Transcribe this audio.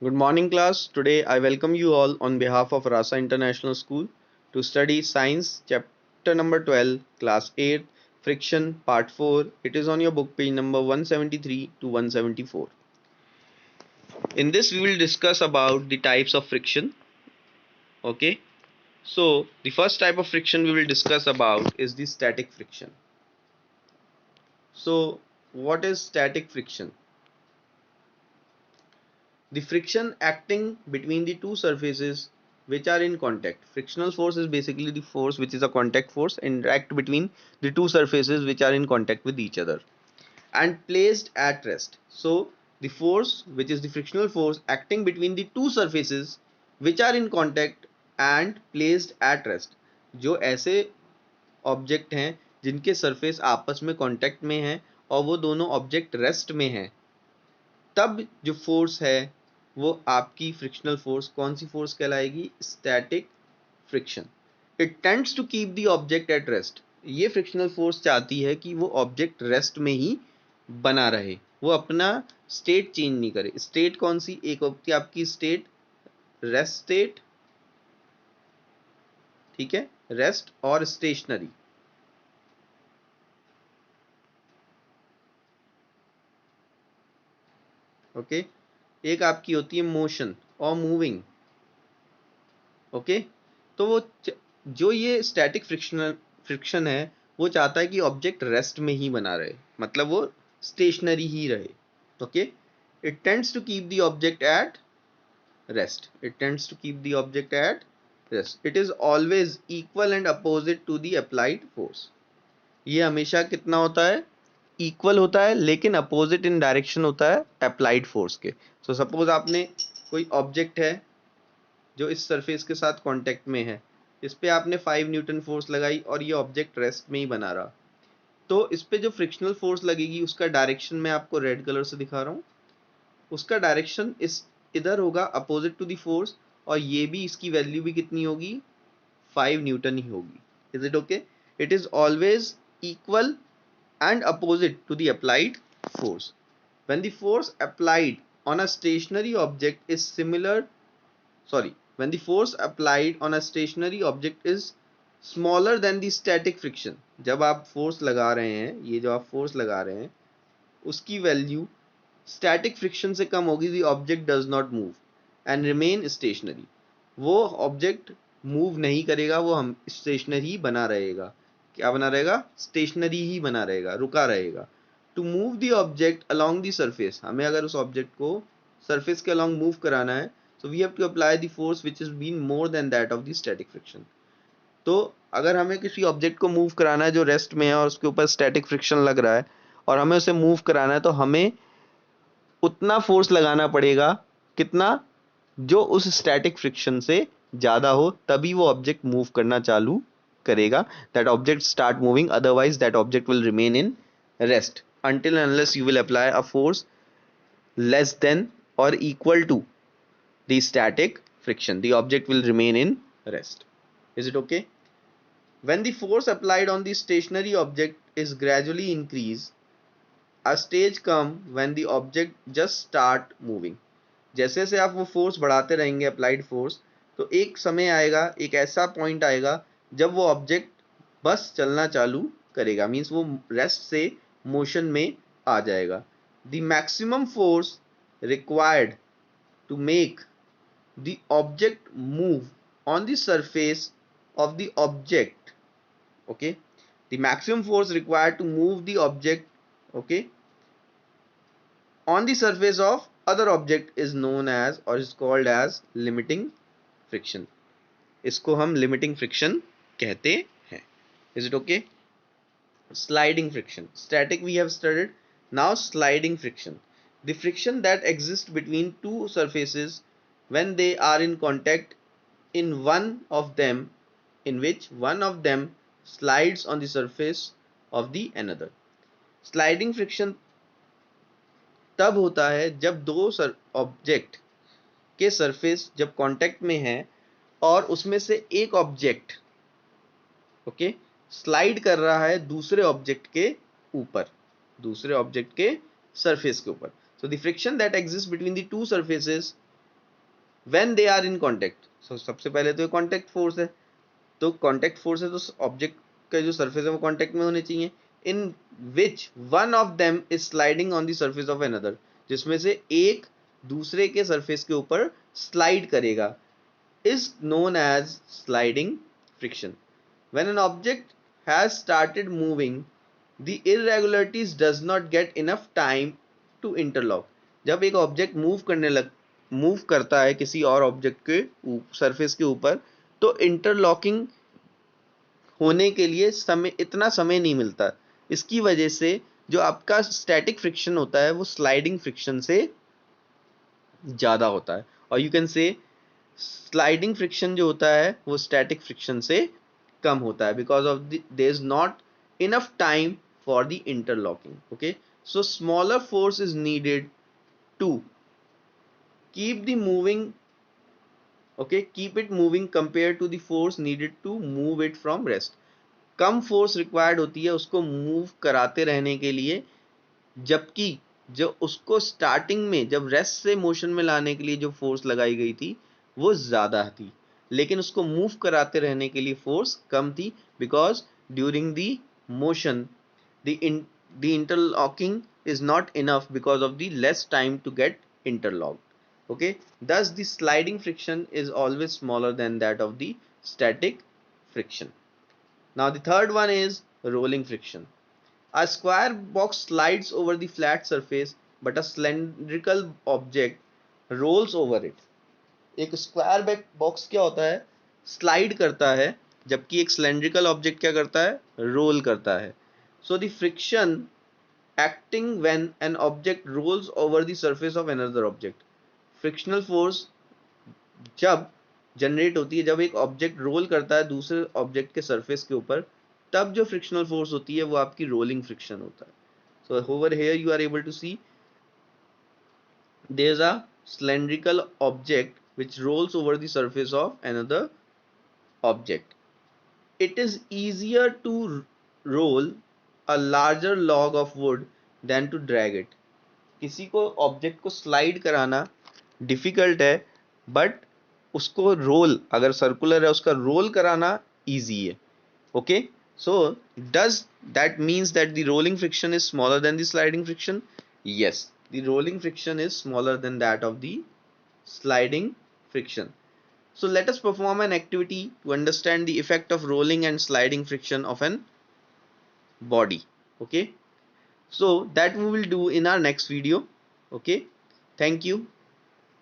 Good morning, class. Today I welcome you all on behalf of Rasa International School to study Science chapter number 12, class 8, Friction, part 4. It is on your book page number 173 to 174. In this, we will discuss about the types of friction. Okay. So, the first type of friction we will discuss about is the static friction. So, what is static friction? The friction acting between the two surfaces which are in contact. Frictional force is basically the force which is a contact force and act between the two surfaces which are in contact with each other and placed at rest. So the force which is the frictional force acting between the two surfaces which are in contact and placed at rest. जो ऐसे object हैं जिनके surface आपस में contact में हैं और वो दोनों ऑब्जेक्ट रेस्ट में हैं, तब जो फोर्स है वो आपकी फ्रिक्शनल फोर्स कौन सी फोर्स कहलाएगी? Static friction. It tends to keep the object at rest. ये फ्रिक्शनल फोर्स चाहती है कि वो ऑब्जेक्ट रेस्ट में ही बना रहे, वो अपना स्टेट चेंज नहीं करे. स्टेट कौन सी? एक होती है आपकी स्टेट रेस्ट स्टेट, ठीक है, रेस्ट और स्टेशनरी. ओके. एक आपकी होती है मोशन और मूविंग. ओके. तो वो जो ये स्टैटिक फ्रिक्शन है वो चाहता है कि ऑब्जेक्ट रेस्ट में ही बना रहे, मतलब वो स्टेशनरी ही रहे. Okay. It tends to keep the object at rest. It tends to keep the object at rest. It is always equal and opposite to the applied force. ये हमेशा कितना होता है? इक्वल होता है, लेकिन अपोजिट इन डायरेक्शन होता है अप्लाइड फोर्स के. सो सपोज आपने कोई ऑब्जेक्ट है जो इस सरफेस के साथ कांटेक्ट में है, इस पे आपने 5 न्यूटन फोर्स लगाई और ये ऑब्जेक्ट रेस्ट में ही बना रहा, तो इस पे जो फ्रिक्शनल फोर्स लगेगी उसका डायरेक्शन मैं आपको रेड कलर से दिखा रहा हूँ. उसका डायरेक्शन इस इधर होगा अपोजिट टू द फोर्स, और ये भी इसकी वैल्यू भी कितनी होगी? 5 न्यूटन ही होगी. Is it okay? It is always equal and opposite to the applied force. When the force applied on a stationary object is similar, sorry, when the force applied on a stationary object is smaller than the static friction. जब आप force लगा रहे हैं, ये जो आप force लगा रहे हैं उसकी वैल्यू स्टैटिक फ्रिक्शन से कम होगी, the object does not move and remain stationary. वो ऑब्जेक्ट मूव नहीं करेगा, वो हम स्टेशनरी ही बना रहेगा. क्या बना रहेगा? स्टेशनरी ही बना रहेगा, रुका रहेगा. To move the object along the surface, हमें अगर उस ऑब्जेक्ट को सरफेस के अलॉन्ग मूव कराना है, so we have to apply the force which is been more than that of the static friction. तो अगर हमें किसी ऑब्जेक्ट को मूव कराना है जो रेस्ट में है और उसके ऊपर स्टैटिक फ्रिक्शन लग रहा है और हमें उसे मूव कराना है, तो हमें उतना फोर्स लगाना पड़ेगा. कितना? जो उस स्टैटिक फ्रिक्शन से ज्यादा हो, तभी वो ऑब्जेक्ट मूव करना चालू करेगा. That object start moving, otherwise that object will remain in rest until and unless you will apply a force less than or equal to the static friction. The object will remain in rest. Is it okay? When the force applied on the stationary object is gradually increased, a stage come when the object just start moving. जैसे जैसे आप वो force बढ़ाते रहेंगे, applied force, तो एक समय आएगा, एक ऐसा पॉइंट आएगा जब वो ऑब्जेक्ट बस चलना चालू करेगा, मीन्स वो रेस्ट से मोशन में आ जाएगा. The maximum force required to make the object move on the surface of the object, okay, the maximum force required to move the object, okay, on the surface of other object is known as or is called as limiting friction. इसको हम limiting friction कहते हैं. Is it okay? Sliding friction. Static we have studied. Now sliding friction. The friction that exists between two surfaces when they are in contact in one of them, in which one of them slides on the surface of the another. Sliding friction तब होता है जब दो object के surface जब contact में है और उसमें से एक ऑब्जेक्ट, ओके, स्लाइड कर रहा है दूसरे ऑब्जेक्ट के ऊपर, दूसरे ऑब्जेक्ट के सरफेस के ऊपर. So the friction that exist between the two surfaces when they are in contact. So सबसे पहले तो ये कॉन्टेक्ट फोर्स है, तो कॉन्टेक्ट फोर्स है तो ऑब्जेक्ट का जो सरफेस है वो कॉन्टेक्ट में होने चाहिए। In which one of them is sliding on the surface of another, जिसमें से एक दूसरे के सरफेस के ऊपर स्लाइड करेगा, is known as sliding friction. When an object has started moving, the irregularities does not get enough time to interlock. जब एक ऑब्जेक्ट मूव करता है किसी और ऑब्जेक्ट के सरफेस के ऊपर, तो इंटरलॉकिंग होने के लिए इतना समय नहीं मिलता। इसकी वजह से जो आपका स्टैटिक फ्रिक्शन होता है वो स्लाइडिंग फ्रिक्शन से ज़्यादा होता है, और you can say sliding friction जो होता है वो स्टैटिक फ्रिक्शन से कम होता है, because of there is not enough time for the interlocking. Okay, so smaller force is needed to keep the moving, okay, keep it moving compare to the force needed to move it from rest. कम force required होती है उसको move कराते रहने के लिए, जबकि जो उसको स्टार्टिंग में जब रेस्ट से मोशन में लाने के लिए जो फोर्स लगाई गई थी वो ज़्यादा थी, लेकिन उसको मूव कराते रहने के लिए फोर्स कम थी, because during the motion the interlocking is not enough because of the less time to get interlocked. Okay, thus the sliding friction is always smaller than that of the static friction. Now the third one is rolling friction. A square box slides over the flat surface, but a cylindrical object rolls over it. एक square box क्या होता है, slide करता है, जबकि एक cylindrical object क्या करता है, रोल करता है। सो the friction acting when an object rolls over the surface of another object. Frictional force जब जनरेट होती है जब एक ऑब्जेक्ट रोल करता है दूसरे ऑब्जेक्ट के सरफेस के ऊपर, तब जो फ्रिक्शनल फोर्स होती है वो आपकी रोलिंग फ्रिक्शन होता है। So over here you are able to see there is a cylindrical object which rolls over the surface of another object. It is easier to roll a larger log of wood than to drag it. किसी को object को slide कराना difficult है, but उसको role, अगर circular है उसका role कराना इजी है। Okay, so does that means that the rolling friction is smaller than the sliding friction? Yes, the rolling friction is smaller than that of the sliding friction. So let us perform an activity to understand the effect of rolling and sliding friction of an body. Okay, so that we will do in our next video. Okay, thank you.